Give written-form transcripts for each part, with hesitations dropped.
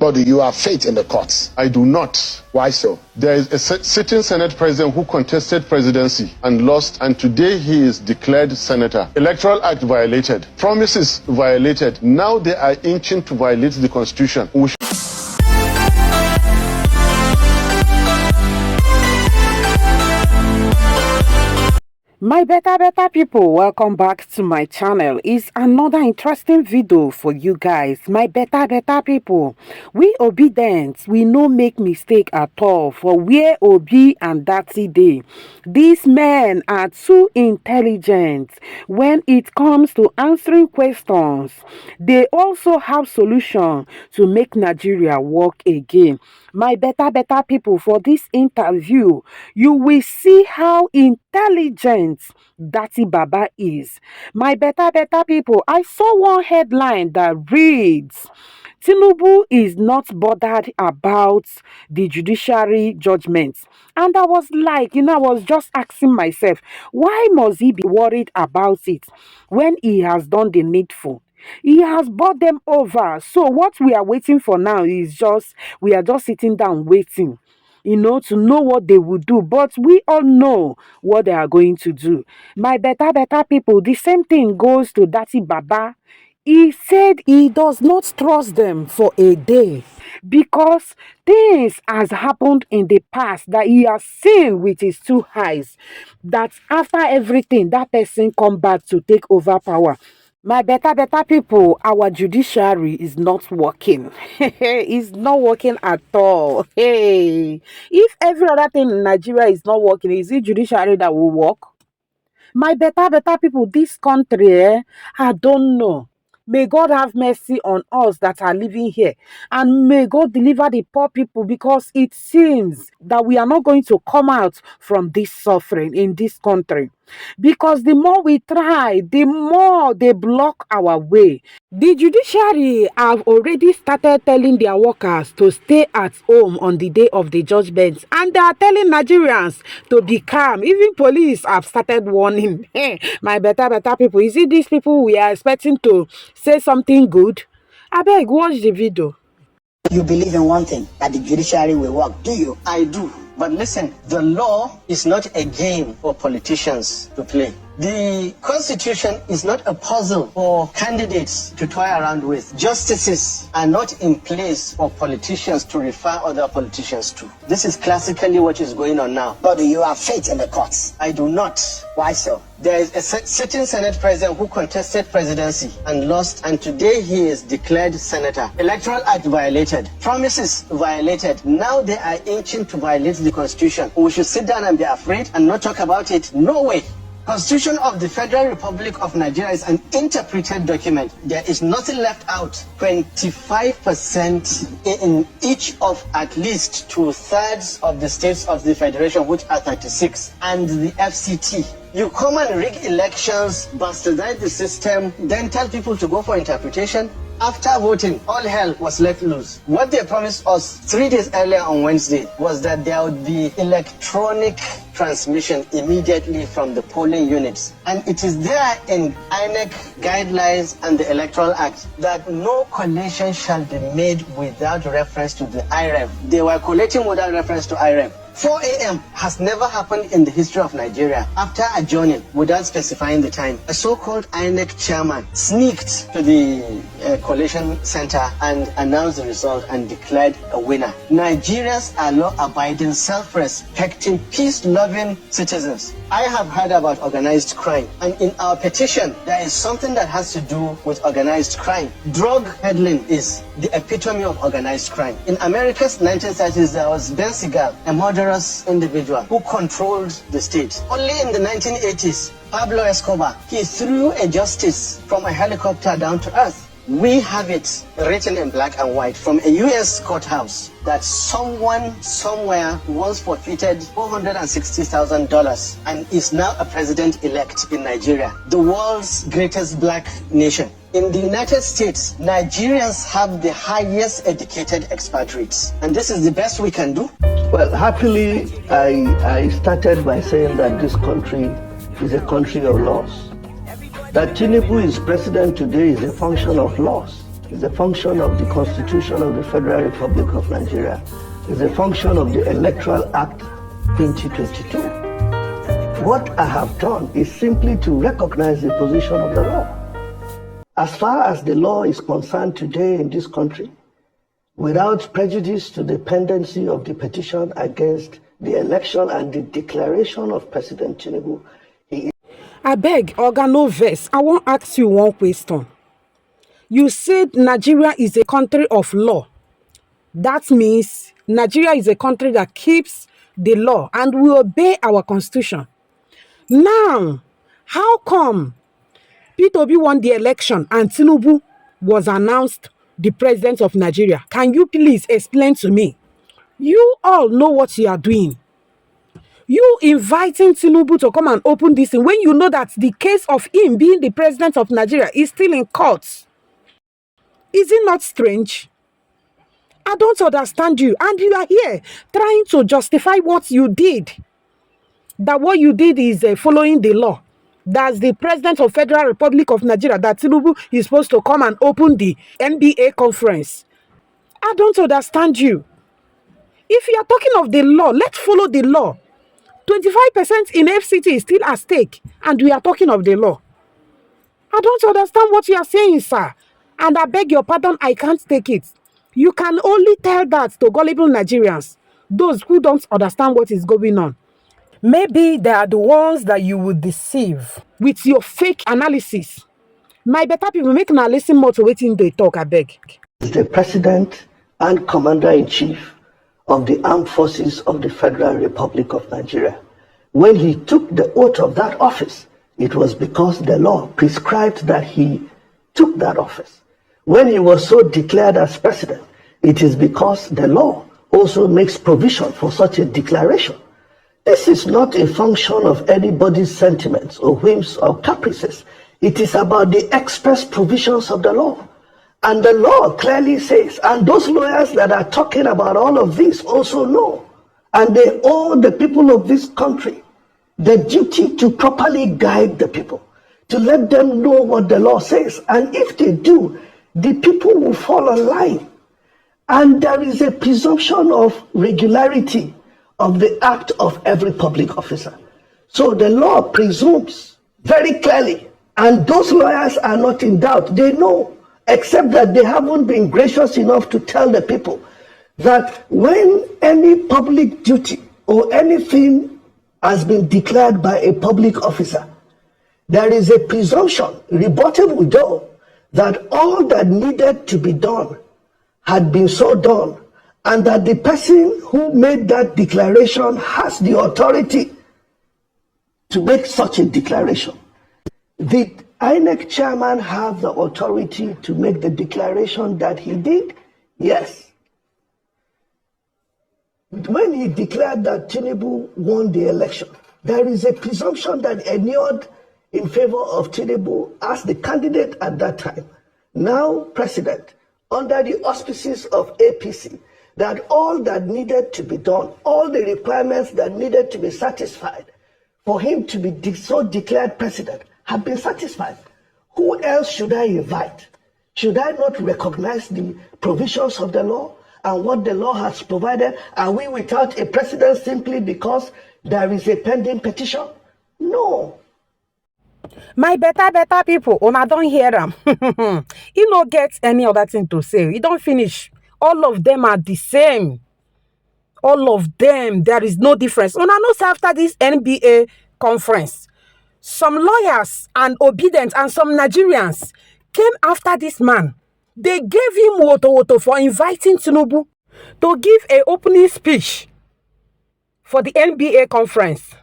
But do you have faith in the courts? I do not. Why so? There is a sitting Senate president who contested presidency and lost, and today he is declared senator. Electoral Act violated. Promises violated. Now they are inching to violate the Constitution. My better people, welcome back to my channel. It's another interesting video for you guys. My better people, we obedient, we no make mistake at all. For where Obi and Datti dey, these men are too intelligent when it comes to answering questions. They also have solution to make Nigeria work again. My better people, for this interview, you will see how intelligent Datti Baba is. My better people, I saw one headline that reads, Tinubu is not bothered about the judiciary judgments. And I was like, I was just asking myself, why must he be worried about it when he has done the needful? He has brought them over. So what we are waiting for now is we are just sitting down waiting, to know what they will do. But we all know what they are going to do. My better people, the same thing goes to Datti Baba. He said he does not trust them for a day because things has happened in the past that he has seen with his two eyes, that after everything, that person come back to take over power. My better people, our judiciary is not working. It's not working at all. Hey, if every other thing in Nigeria is not working, is it judiciary that will work? My better people, this country, I don't know. May God have mercy on us that are living here. And may God deliver the poor people, because it seems that we are not going to come out from this suffering in this country. Because the more we try, the more they block our way. The judiciary have already started telling their workers to stay at home on the day of the judgment. And they are telling Nigerians to be calm. Even police have started warning. Hey, my better people, is it these people we are expecting to say something good? I beg, watch the video. You believe in one thing, that the judiciary will work, do you? I do. But listen, the law is not a game for politicians to play. The Constitution is not a puzzle for candidates to toy around with. Justices are not in place for politicians to refer other politicians to. This is classically what is going on now. But do you have faith in the courts? I do not. Why so? There is a sitting Senate president who contested presidency and lost, and today he is declared senator. Electoral Act violated. Promises violated. Now they are inching to violate the Constitution. We should sit down and be afraid and not talk about it? No way. Constitution of the Federal Republic of Nigeria is an interpreted document. There is nothing left out. 25% in each of at least 2/3 of the states of the Federation, which are 36, and the FCT. You come and rig elections, bastardize the system, then tell people to go for interpretation. After voting, all hell was let loose. What they promised us 3 days earlier on Wednesday was that there would be electronic transmission immediately from the polling units. And it is there in INEC guidelines and the Electoral Act that no collation shall be made without reference to the IREV. They were collating without reference to IREV. 4 a.m. has never happened in the history of Nigeria. After adjourning without specifying the time, a so-called INEC chairman sneaked to the collation center and announced the result and declared a winner. Nigerians are law-abiding, self-respecting, peace-loving citizens. I have heard about organized crime, and in our petition, there is something that has to do with organized crime. Drug peddling is the epitome of organized crime. In America's 1930s, there was Ben Segal, a murderous individual who controlled the state. Only in the 1980s, Pablo Escobar, he threw a justice from a helicopter down to earth. We have it written in black and white from a U.S. courthouse that someone somewhere once forfeited $460,000 and is now a president-elect in Nigeria, the world's greatest black nation. In the United States, Nigerians have the highest educated expatriates, and this is the best we can do. Well, happily, I started by saying that this country is a country of laws. That Tinubu is president today is a function of laws. It's a function of the Constitution of the Federal Republic of Nigeria. It's a function of the Electoral Act 2022. What I have done is simply to recognize the position of the law. As far as the law is concerned today in this country, without prejudice to the pendency of the petition against the election and the declaration of President Tinubu, I beg, Oga, no verse. I want to ask you one question. You said Nigeria is a country of law. That means Nigeria is a country that keeps the law and we obey our constitution. Now, how come P2B won the election and Tinubu was announced the president of Nigeria? Can you please explain to me? You all know what you are doing. You inviting Tinubu to come and open this thing when you know that the case of him being the president of Nigeria is still in court. Is it not strange? I don't understand you. And you are here trying to justify what you did. That what you did is following the law. That's the president of Federal Republic of Nigeria, that Tinubu is supposed to come and open the NBA conference. I don't understand you. If you are talking of the law, let's follow the law. 25% in FCT is still at stake, and we are talking of the law. I don't understand what you are saying, sir. And I beg your pardon, I can't take it. You can only tell that to gullible Nigerians, those who don't understand what is going on. Maybe they are the ones that you would deceive with your fake analysis. My better people, make now listen more to waiting they talk, I beg. The President and Commander-in-Chief of the Armed Forces of the Federal Republic of Nigeria. When he took the oath of that office, it was because the law prescribed that he took that office. When he was so declared as president, it is because the law also makes provision for such a declaration. This is not a function of anybody's sentiments or whims or caprices. It is about the express provisions of the law. And the law clearly says, and those lawyers that are talking about all of this also know, and they owe the people of this country the duty to properly guide the people, to let them know what the law says. And if they do, the people will fall in line. And there is a presumption of regularity of the act of every public officer. So the law presumes very clearly, and those lawyers are not in doubt. They know, except that they haven't been gracious enough to tell the people that when any public duty or anything has been declared by a public officer, there is a presumption, rebuttable though, that all that needed to be done had been so done, and that the person who made that declaration has the authority to make such a declaration. The INEC chairman have the authority to make the declaration that he did? Yes. When he declared that Tinubu won the election, there is a presumption that inured in favor of Tinubu as the candidate at that time, now president, under the auspices of APC, that all that needed to be done, all the requirements that needed to be satisfied for him to be so declared president have been satisfied. Who else should I invite? Should I not recognize the provisions of the law and what the law has provided? Are we without a president simply because there is a pending petition? No. My better people, I don't hear them. You don't get any other thing to say. You don't finish. All of them are the same. All of them, there is no difference. Una knows after this NBA conference, some lawyers and obedient and some Nigerians came after this man. They gave him woto for inviting Tinubu to give an opening speech for the NBA conference.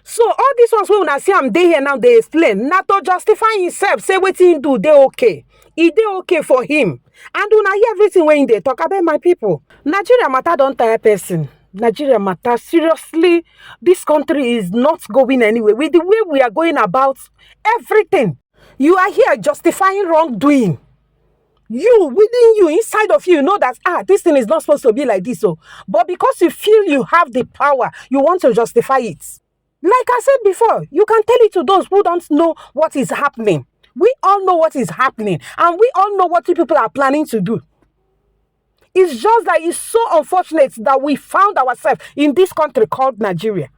So all these ones when I see I'm there here now, they explain. Not to justify himself, say what he do, they okay. It they okay for him. And when I hear everything when they talk about my people. Nigeria matter don't tire person. Nigeria matter. Seriously, this country is not going anywhere. With the way we are going about everything. You are here justifying wrongdoing. You, within you, inside of you, you know that, this thing is not supposed to be like this. So, but because you feel you have the power, you want to justify it. Like I said before, you can tell it to those who don't know what is happening. We all know what is happening, and we all know what you people are planning to do. It's just that it's so unfortunate that we found ourselves in this country called Nigeria.